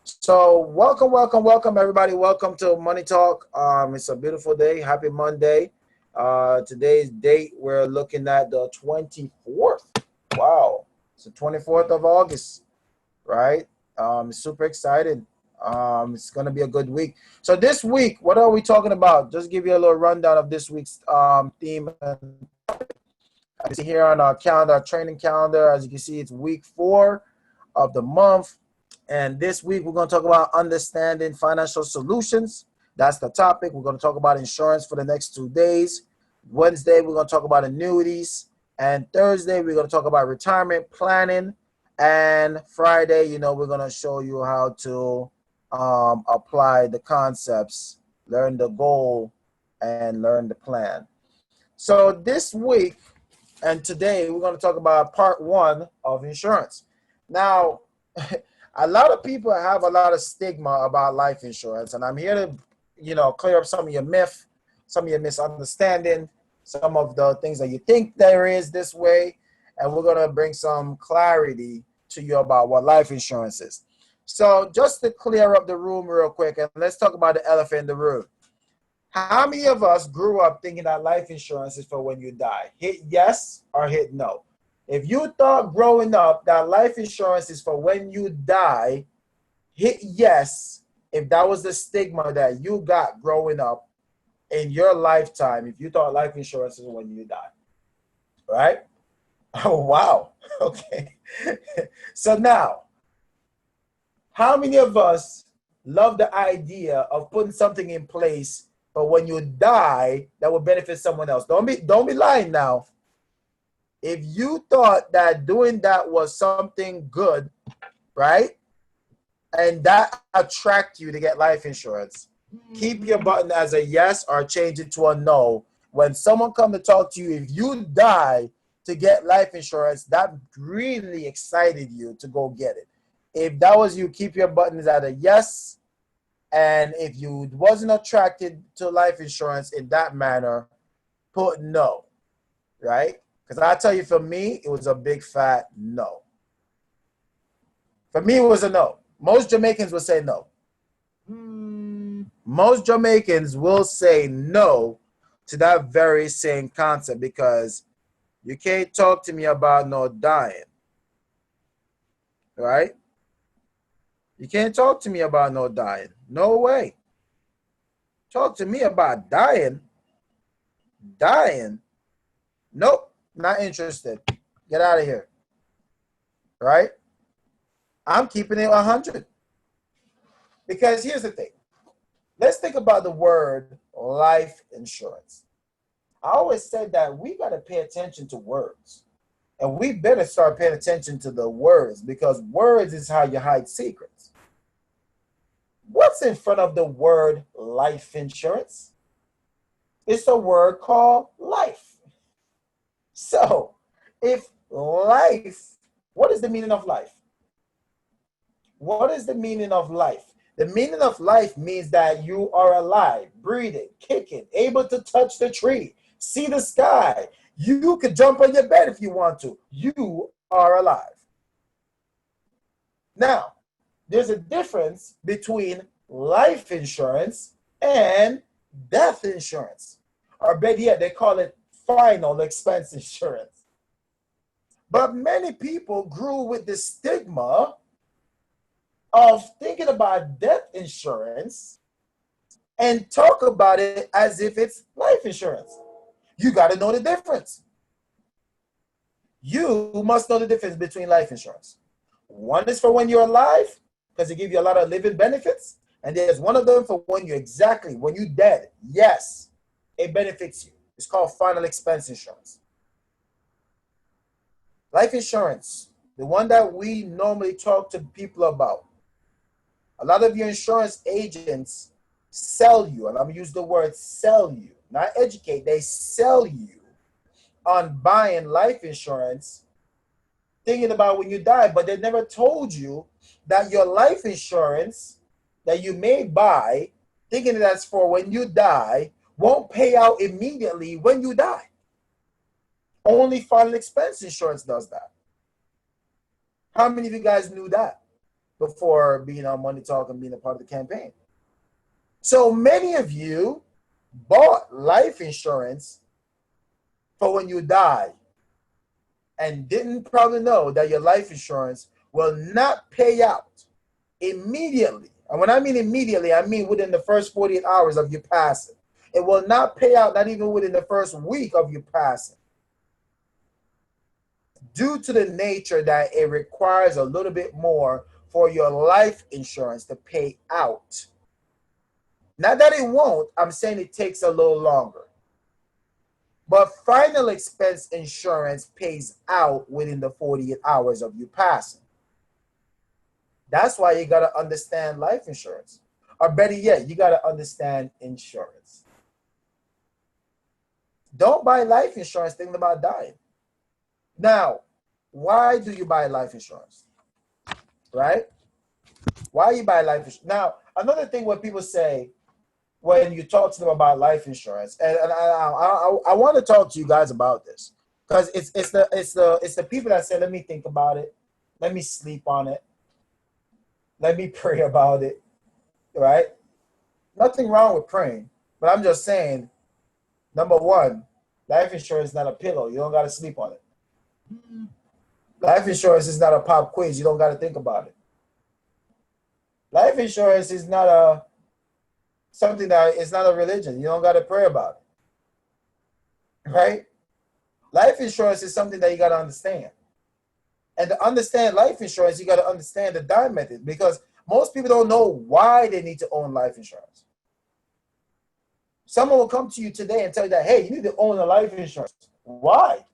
So welcome everybody. Welcome to Money Talk. It's a beautiful day. Happy Monday. Today's date we're looking at the 24th. Wow, it's the 24th of August, right? Super excited. It's gonna be a good week. So this week, what are we talking about? Just give you a little rundown of this week's theme. As you see here on our calendar, our training calendar, as you can see, it's week 4 of the month. And this week, we're going to talk about understanding financial solutions. That's the topic. We're going to talk about insurance for the next 2 days. Wednesday, we're going to talk about annuities. And Thursday, we're going to talk about retirement planning. And Friday, we're going to show you how to apply the concepts, learn the goal, and learn the plan. So this week and today, we're going to talk about part 1 of insurance. Now, a lot of people have a lot of stigma about life insurance, and I'm here to, clear up some of your myth, some of your misunderstanding, some of the things that you think there is this way, and we're going to bring some clarity to you about what life insurance is. So just to clear up the room real quick, and let's talk about the elephant in the room. How many of us grew up thinking that life insurance is for when you die? Hit yes or hit no. If you thought growing up that life insurance is for when you die, hit yes if that was the stigma that you got growing up in your lifetime, if you thought life insurance is when you die. Right? Oh, wow. Okay. So now, how many of us love the idea of putting something in place for when you die that will benefit someone else? Don't be lying now. If you thought that doing that was something good, right, and that attract you to get life insurance, keep your button as a yes or change it to a no. When someone come to talk to you, if you die to get life insurance, that really excited you to go get it. If that was you, keep your buttons at a yes. And if you wasn't attracted to life insurance in that manner, put no, right? Because I tell you, for me, it was a big fat no. For me, it was a no. Most Jamaicans will say no. Most Jamaicans will say no to that very same concept because you can't talk to me about no dying. Right? You can't talk to me about no dying. No way. Talk to me about dying. Dying? Nope. Not interested. Get out of here. Right? I'm keeping it 100. Because here's the thing. Let's think about the word life insurance. I always said that we got to pay attention to words. And we better start paying attention to the words because words is how you hide secrets. What's in front of the word life insurance? It's a word called life. So, if life, what is the meaning of life? What is the meaning of life? The meaning of life means that you are alive, breathing, kicking, able to touch the tree, see the sky. You could jump on your bed if you want to. You are alive. Now, there's a difference between life insurance and death insurance. Or better yet, they call it final expense insurance. But many people grew with the stigma of thinking about death insurance and talk about it as if it's life insurance. You got to know the difference. You must know the difference between life insurance. One is for when you're alive, because it gives you a lot of living benefits. And there's one of them for when you're dead. Yes, it benefits you. It's called final expense insurance. Life insurance, the one that we normally talk to people about. A lot of your insurance agents sell you, and I'm going to use the word sell you, not educate, they sell you on buying life insurance, thinking about when you die, but they never told you that your life insurance that you may buy, thinking that's for when you die, won't pay out immediately when you die. Only final expense insurance does that. How many of you guys knew that? before being on Money Talk and being a part of the campaign. So many of you bought life insurance for when you die and didn't probably know that your life insurance will not pay out immediately. And when I mean immediately, I mean within the first 48 hours of you passing. It will not pay out, not even within the first week of you passing, due to the nature that it requires a little bit more for your life insurance to pay out. Not that it won't, I'm saying it takes a little longer. But final expense insurance pays out within the 48 hours of you passing. That's why you got to understand life insurance. Or better yet, you got to understand insurance. Don't buy life insurance thinking about dying. Now, why do you buy life insurance? Right? Why you buy life insurance? Now, another thing what people say when you talk to them about life insurance, and I want to talk to you guys about this, because it's the people that say, let me think about it, let me sleep on it, let me pray about it, right? Nothing wrong with praying, but I'm just saying, number one, life insurance is not a pillow. You don't got to sleep on it. Life insurance is not a pop quiz. You don't got to think about it. Life insurance is not something that it's not a religion. You don't got to pray about it, right? Life insurance is something that you got to understand. And to understand life insurance, you got to understand the die method, because most people don't know why they need to own life insurance. Someone will come to you today and tell you that, hey, you need to own a life insurance. Why?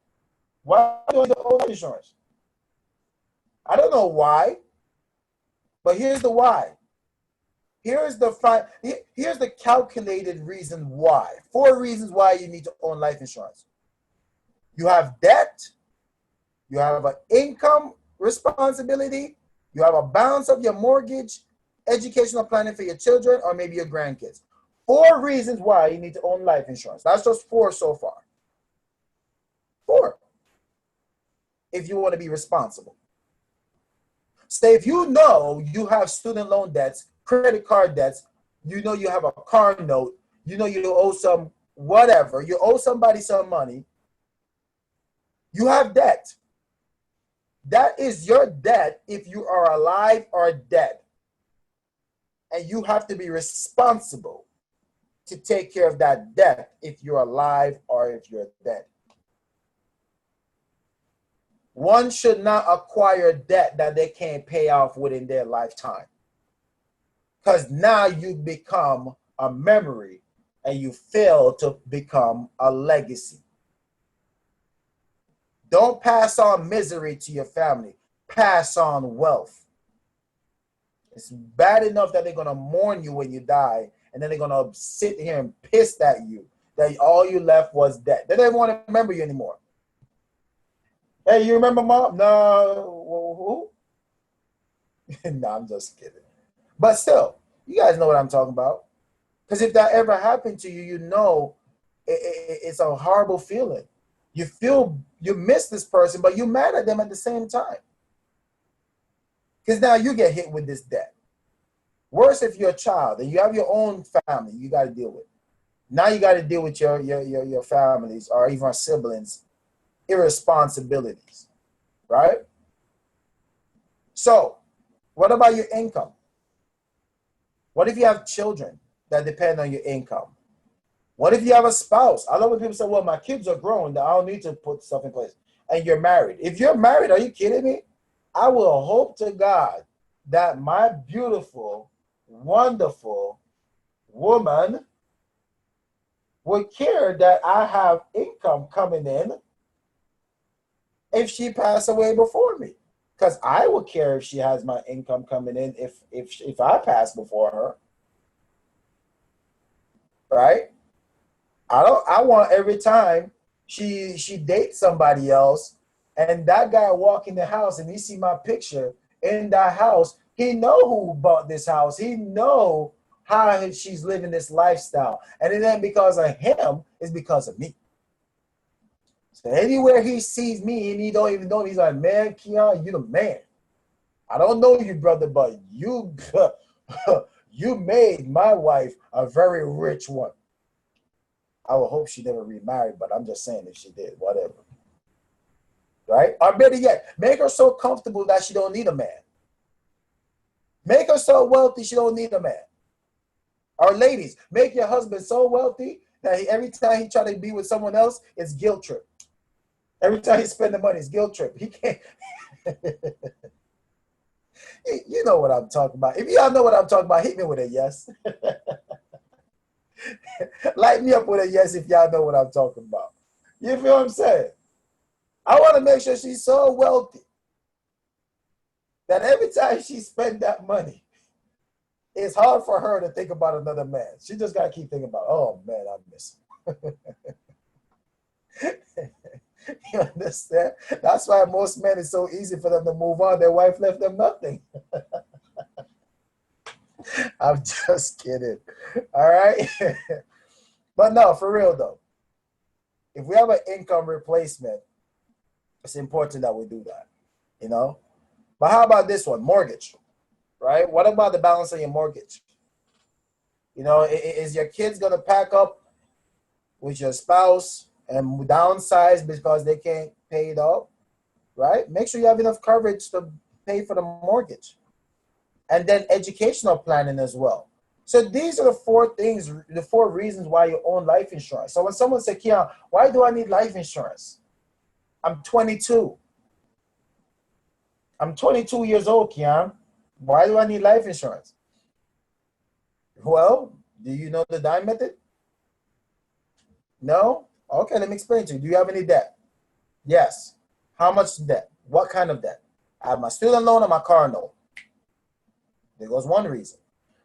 Why do you need to own life insurance? I don't know why, but here's the why. Here's the calculated reason why. 4 reasons why you need to own life insurance. You have debt, you have an income responsibility, you have a balance of your mortgage, educational planning for your children, or maybe your grandkids. 4 reasons why you need to own life insurance. That's just 4 so far. 4. If you want to be responsible. Say if you know you have student loan debts, credit card debts, you know you have a car note, you know you owe some whatever, you owe somebody some money, you have debt. That is your debt if you are alive or dead. And you have to be responsible to take care of that debt if you're alive or if you're dead. One should not acquire debt that they can't pay off within their lifetime. Because now you become a memory and you fail to become a legacy. Don't pass on misery to your family. Pass on wealth. It's bad enough that they're going to mourn you when you die, and then they're going to sit here and piss at you that all you left was debt. They don't want to remember you anymore. Hey, you remember Mom? No. Who? No, I'm just kidding. But still, you guys know what I'm talking about. Because if that ever happened to you, you know it's a horrible feeling. You feel you miss this person, but you're mad at them at the same time. Because now you get hit with this debt. Worse if you're a child and you have your own family you got to deal with. Now you got to deal with your families or even siblings' irresponsibilities, right? So, what about your income? What if you have children that depend on your income? What if you have a spouse? I love when people say, well, my kids are grown, I don't need to put stuff in place. And you're married. If you're married, are you kidding me? I will hope to God that my beautiful, wonderful woman would care that I have income coming in if she passed away before me. Because I would care if she has my income coming in if I pass before her. Right? I want every time she dates somebody else and that guy walk in the house and he see my picture in that house, he know who bought this house. He know how she's living this lifestyle. And it ain't because of him, it's because of me. So anywhere he sees me and he don't even know, he's like, man, Keyon, you the man. I don't know you, brother, but you you made my wife a very rich one. I would hope she never remarried, but I'm just saying if she did, whatever. Right? Or better yet, make her so comfortable that she don't need a man. Make her so wealthy she don't need a man. Or ladies, make your husband so wealthy that every time he try to be with someone else, it's guilt trip. Every time he spend the money, it's guilt trip. He can't. You know what I'm talking about. If y'all know what I'm talking about, hit me with a yes. Light me up with a yes if y'all know what I'm talking about. You feel what I'm saying? I want to make sure she's so wealthy that every time she spend that money, it's hard for her to think about another man. She just got to keep thinking about, oh, man, I miss him. You understand? That's why most men, it's so easy for them to move on. Their wife left them nothing. I'm just kidding. All right? But no, for real, though. If we have an income replacement, it's important that we do that, you know? But how about this one? Mortgage, right? What about the balance of your mortgage? You know, is your kids going to pack up with your spouse and downsize because they can't pay it off, right? Make sure you have enough coverage to pay for the mortgage. And then educational planning as well. So these are the four things, the four reasons why you own life insurance. So when someone says, Keyon, why do I need life insurance? I'm 22. I'm 22 years old, Keyon. Why do I need life insurance? Well, do you know the dime method? No? Okay, let me explain to you. Do you have any debt? Yes. How much debt? What kind of debt? I have my student loan and my car loan. There goes one reason.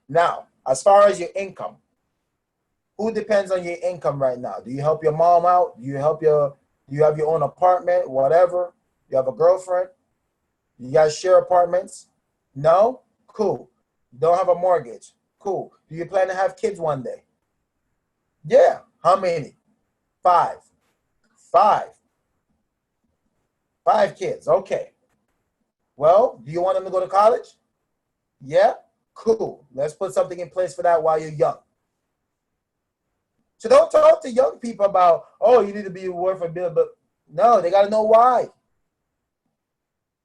Now, as far as your income, who depends on your income right now? Do you help your mom out? Do you have your own apartment, whatever? You have a girlfriend? You guys share apartments? No? Cool. You don't have a mortgage? Cool. Do you plan to have kids one day? Yeah. How many? 5. 5 kids. Okay. Well, do you want them to go to college? Yeah? Cool. Let's put something in place for that while you're young. So don't talk to young people about, oh, you need to be worth a bill, but no, they got to know why.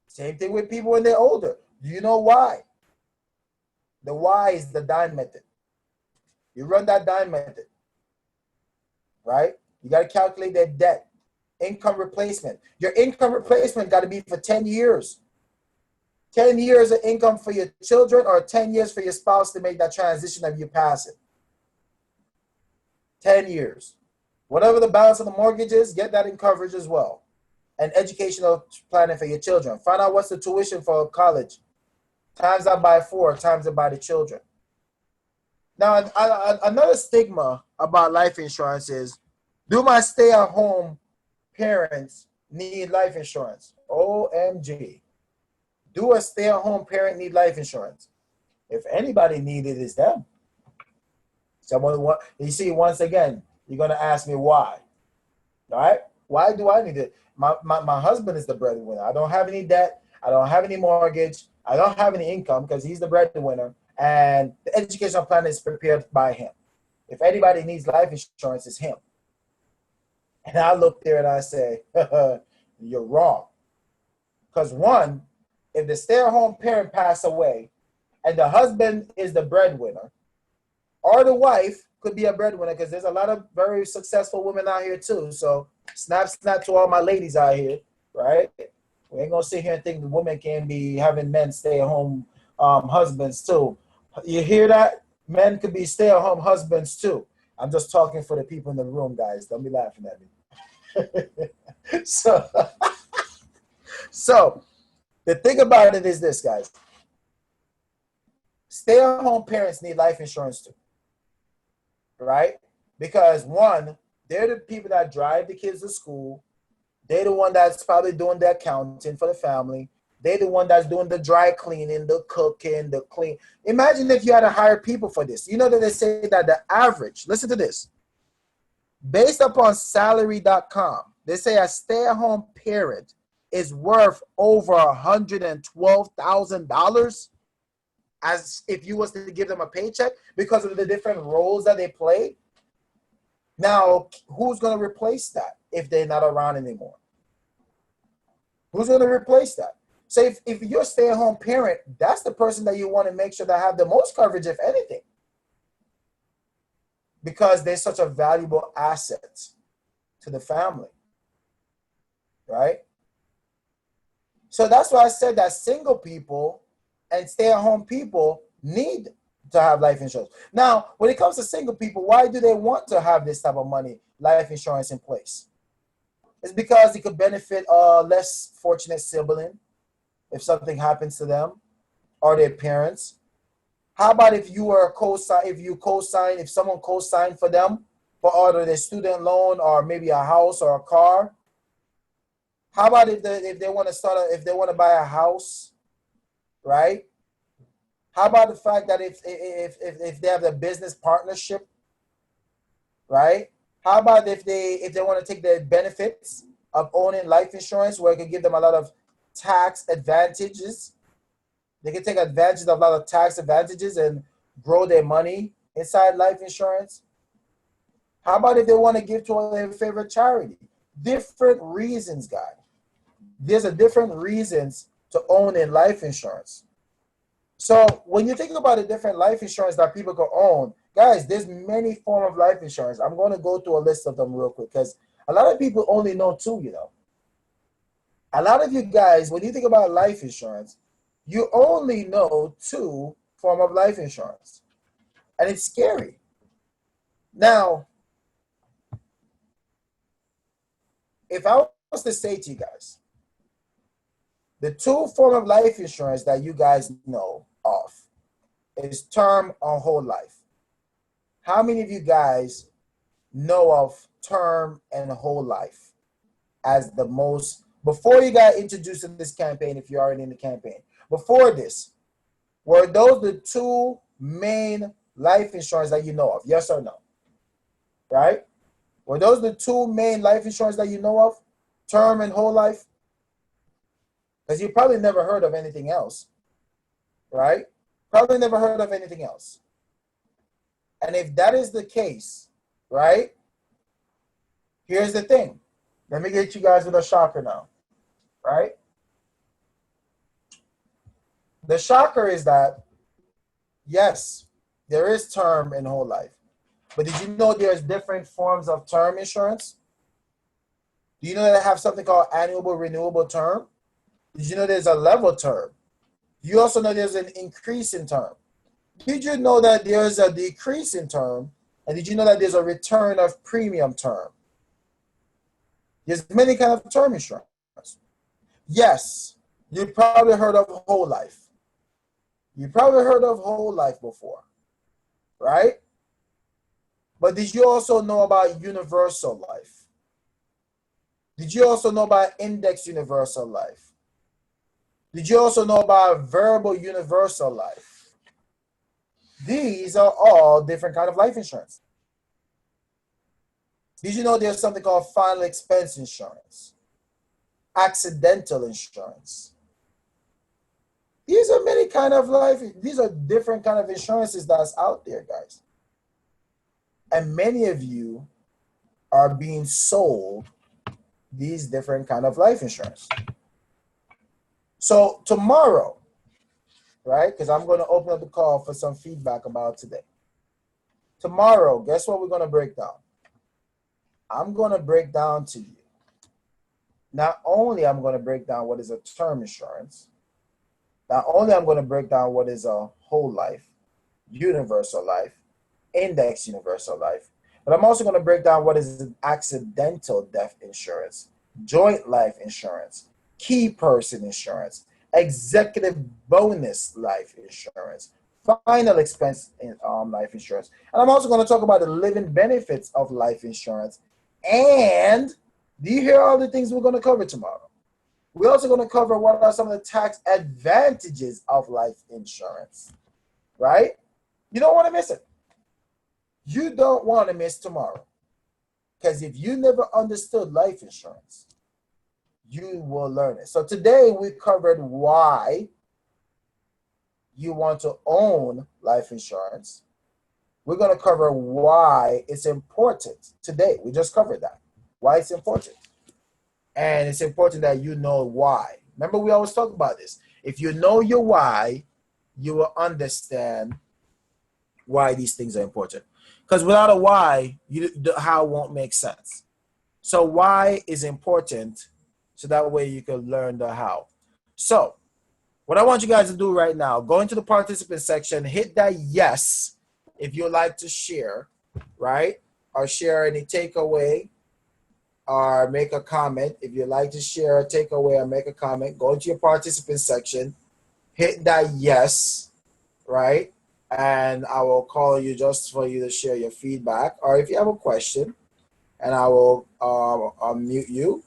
Same thing with people when they're older. Do you know why? The why is the dime method. You run that dime method, right? You got to calculate that debt. Income replacement. Your income replacement got to be for 10 years. 10 years of income for your children or 10 years for your spouse to make that transition of you passing. 10 years. Whatever the balance of the mortgage is, get that in coverage as well. And educational planning for your children. Find out what's the tuition for college. Times that by 4, times it by the children. Now, another stigma about life insurance is, do my stay-at-home parents need life insurance? OMG. Do a stay-at-home parent need life insurance? If anybody needed it, it's them. You see, once again, you're going to ask me why. All right? Why do I need it? My husband is the breadwinner. I don't have any debt. I don't have any mortgage. I don't have any income because he's the breadwinner. And the educational plan is prepared by him. If anybody needs life insurance, it's him. And I look there and I say, you're wrong. Because one, if the stay-at-home parent passed away and the husband is the breadwinner, or the wife could be a breadwinner, because there's a lot of very successful women out here too. So snap to all my ladies out here, right? We ain't gonna sit here and think the women can be having men stay-at-home husbands too. You hear that? Men could be stay-at-home husbands too. I'm just talking for the people in the room, guys. Don't be laughing at me. So the thing about it is this, guys. Stay-at-home parents need life insurance too, right? Because one, they're the people that drive the kids to school. They're the one that's probably doing the accounting for the family. They're the one that's doing the dry cleaning, the cooking, the clean. Imagine if you had to hire people for this. You know that they say that the average, listen to this, based upon salary.com, they say a stay-at-home parent is worth over $112,000 as if you was to give them a paycheck because of the different roles that they play. Now, who's going to replace that if they're not around anymore? Who's going to replace that? So if you're a stay-at-home parent, that's the person that you want to make sure that have the most coverage, if anything, because they're such a valuable asset to the family, right? So that's why I said that single people and stay-at-home people need to have life insurance. Now, when it comes to single people, why do they want to have this type of money, life insurance in place? It's because it could benefit a less fortunate sibling if something happens to them or their parents. How about if you were if someone co-signed for them for either their student loan or maybe a house or a car? How about if they want to buy a house, right? How about the fact that if they have a business partnership, right? How about if they want to take the benefits of owning life insurance, where it can give them a lot of tax advantages? They can take advantage of a lot of tax advantages and grow their money inside life insurance. How about if they want to give to their favorite charity? Different reasons, guys. There's a different reasons to own in life insurance. So when you think about the different life insurance that people can own, guys, there's many forms of life insurance. I'm going to go through a list of them real quick because a lot of people only know two, A lot of you guys, when you think about life insurance, you only know two forms of life insurance. And it's scary. Now, if I was to say to you guys, the two forms of life insurance that you guys know of is term or whole life. How many of you guys know of term and whole life as the most, before you got introduced to this campaign, if you're already in the campaign, before this, were those the two main life insurance that you know of? Yes or no? Right? Were those the two main life insurance that you know of? Term and whole life? Because you probably never heard of anything else, right? Probably never heard of anything else. And if that is the case, right? Here's the thing. Let me get you guys with a shocker now, right? The shocker is that, yes, there is term and whole life. But did you know there's different forms of term insurance? Do you know that they have something called annual renewable term? Did you know there's a level term? You also know there's an increase in term. Did you know that there's a decrease in term? And did you know that there's a return of premium term? There's many kinds of term insurance. Yes, you probably heard of whole life. You probably heard of whole life before, right? But did you also know about universal life? Did you also know about index universal life? Did you also know about variable universal life? These are all different kinds of life insurance. Did you know there's something called final expense insurance? Accidental insurance. These are many kind of life, these are different kind of insurances that's out there, guys. And many of you are being sold these different kind of life insurance. So tomorrow, right? Because I'm going to open up the call for some feedback about today. Tomorrow, guess what we're going to break down? I'm going to break down to you. Not only I'm going to break down what is a term insurance, not only I'm going to break down what is a whole life, universal life, index universal life, but I'm also going to break down what is an accidental death insurance, joint life insurance, key person insurance, executive bonus life insurance, final expense life insurance. And I'm also going to talk about the living benefits of life insurance. And do you hear all the things we're going to cover tomorrow? We're also going to cover what are some of the tax advantages of life insurance, right? You don't want to miss it. You don't want to miss tomorrow. Because if you never understood life insurance, you will learn it. So today we covered why you want to own life insurance. We're going to cover why it's important today. We just covered that. Why it's important. And it's important that you know why. Remember, we always talk about this. If you know your why, you will understand why these things are important. Because without a why, the how won't make sense. So why is important, so that way you can learn the how. So what I want you guys to do right now, go into the participant section, hit that yes if you'd like to share, right? Or share any takeaway or make a comment. If you'd like to share a takeaway or make a comment, go into your participant section, hit that yes, right? And I will call you just for you to share your feedback. Or if you have a question, and I will unmute you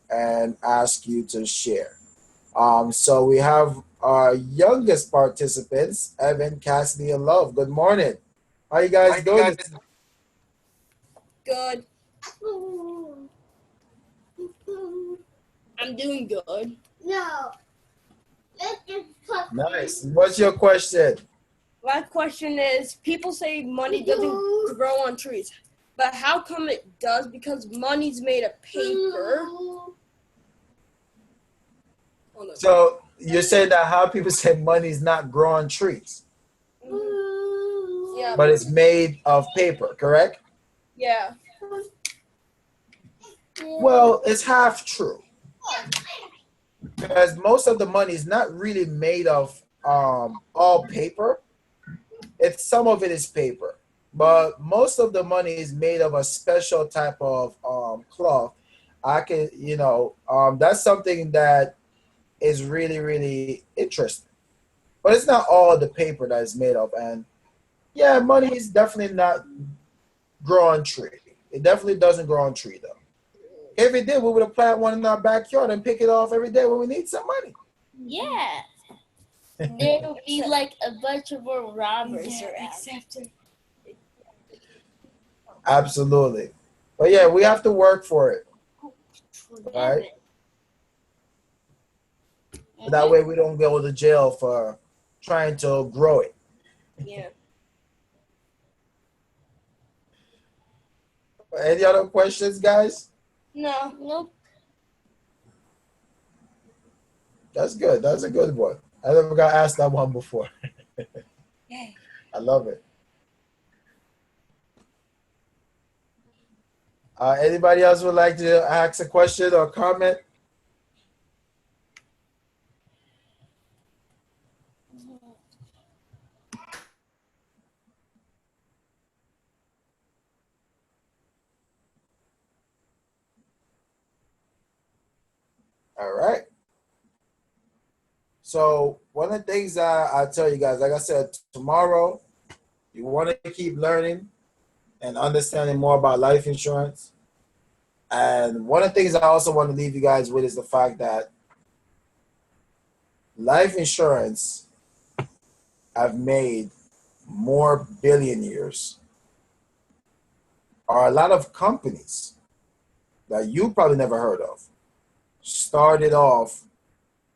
and ask you to share. So we have our youngest participants, Evan, Cassidy, and Love. Good morning. How you guys doing? Good. I'm doing good. No. Nice. What's your question? My question is, people say money doesn't grow on trees, but how come it does? Because money's made of paper. So you're saying that how people say money's not growing trees, Yeah. but it's made of paper, correct? Yeah. Well, it's half true. Because most of the money is not really made of all paper. It's some of it is paper, but most of the money is made of a special type of cloth. That's something that is really, really interesting. But it's not all the paper that is made of. And yeah, money is definitely not growing tree. It definitely doesn't grow on tree though. If it did, we would have planted one in our backyard and pick it off every day when we need some money. Yeah. There will be like a bunch of more robbers around. Absolutely. But yeah, we have to work for it. Right? That way we don't go to jail for trying to grow it. Yeah. Any other questions, guys? No. Nope. That's good. That's a good one. I never got asked that one before. I love it. Anybody else would like to ask a question or comment? All right. So one of the things I tell you guys, like I said, tomorrow, you want to keep learning and understanding more about life insurance. And one of the things I also want to leave you guys with is the fact that life insurance have made more billionaires, or a lot of companies that you probably never heard of started off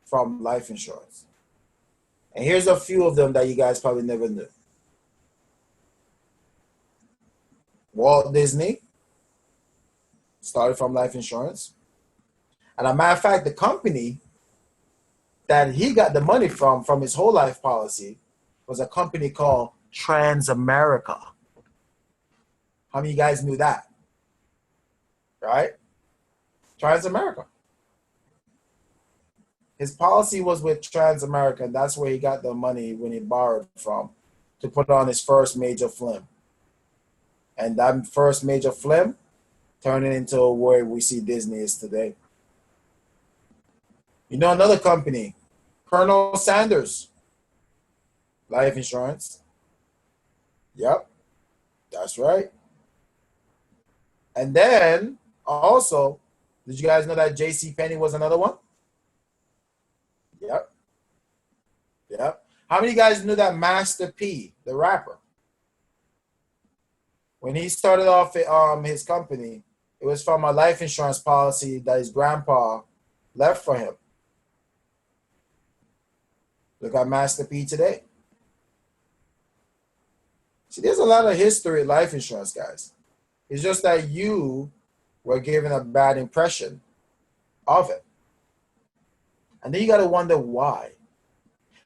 from life insurance. And here's a few of them that you guys probably never knew. Walt Disney started from life insurance. And a matter of fact, the company that he got the money from his whole life policy, was a company called Transamerica. How many of you guys knew that? Right? Transamerica. His policy was with Transamerica, and that's where he got the money when he borrowed from to put on his first major film. And that first major film turned it into where we see Disney is today. You know another company, Colonel Sanders, life insurance. Yep, that's right. And then also, did you guys know that J.C. Penney was another one? Yep. Yep. How many of you guys knew that Master P, the rapper, when he started off his company, it was from a life insurance policy that his grandpa left for him. Look at Master P today. See, there's a lot of history in life insurance, guys. It's just that you were given a bad impression of it. And then you got to wonder why.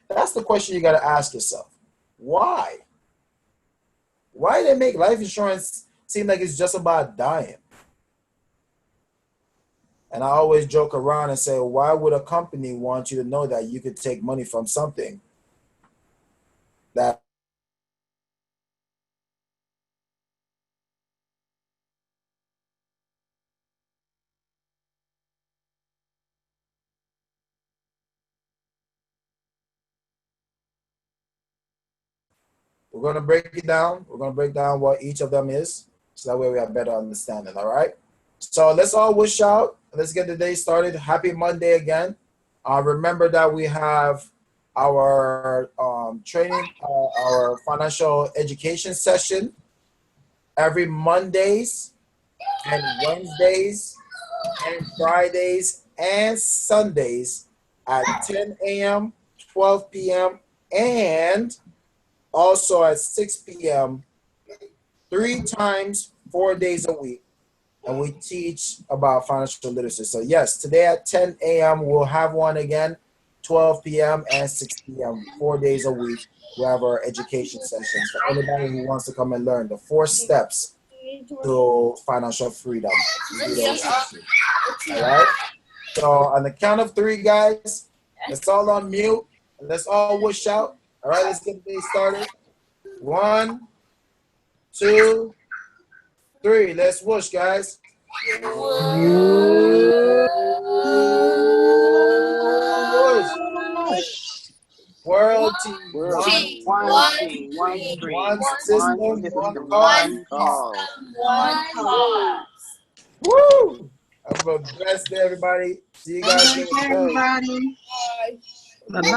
That's the question you got to ask yourself. Why? Why do they make life insurance seem like it's just about dying? And I always joke around and say, why would a company want you to know that you could take money from something that we're going to break it down. We're going to break down what each of them is, so that way we have better understanding, all right? So let's all wish out. Let's get the day started. Happy Monday again. Remember that we have our training, our financial education session every Mondays and Wednesdays and Fridays and Sundays at 10 a.m., 12 p.m., and also at 6 p.m., 3 times, 4 days a week. And we teach about financial literacy. So yes, today at 10 a.m. we'll have one again, 12 p.m. and 6 p.m., 4 days a week. We have our education sessions for anybody who wants to come and learn the 4 steps to financial freedom. All right? So on the count of 3, guys, let's all unmute. Let's all wish out. All right, let's get the day started. 1, 2, 3. Let's whoosh, guys. Whoosh. World team. One team, one stream, One one system, system, one cause. One cause. Woo! Have a blessed day, everybody. See you guys next day. Bye. Bye-bye.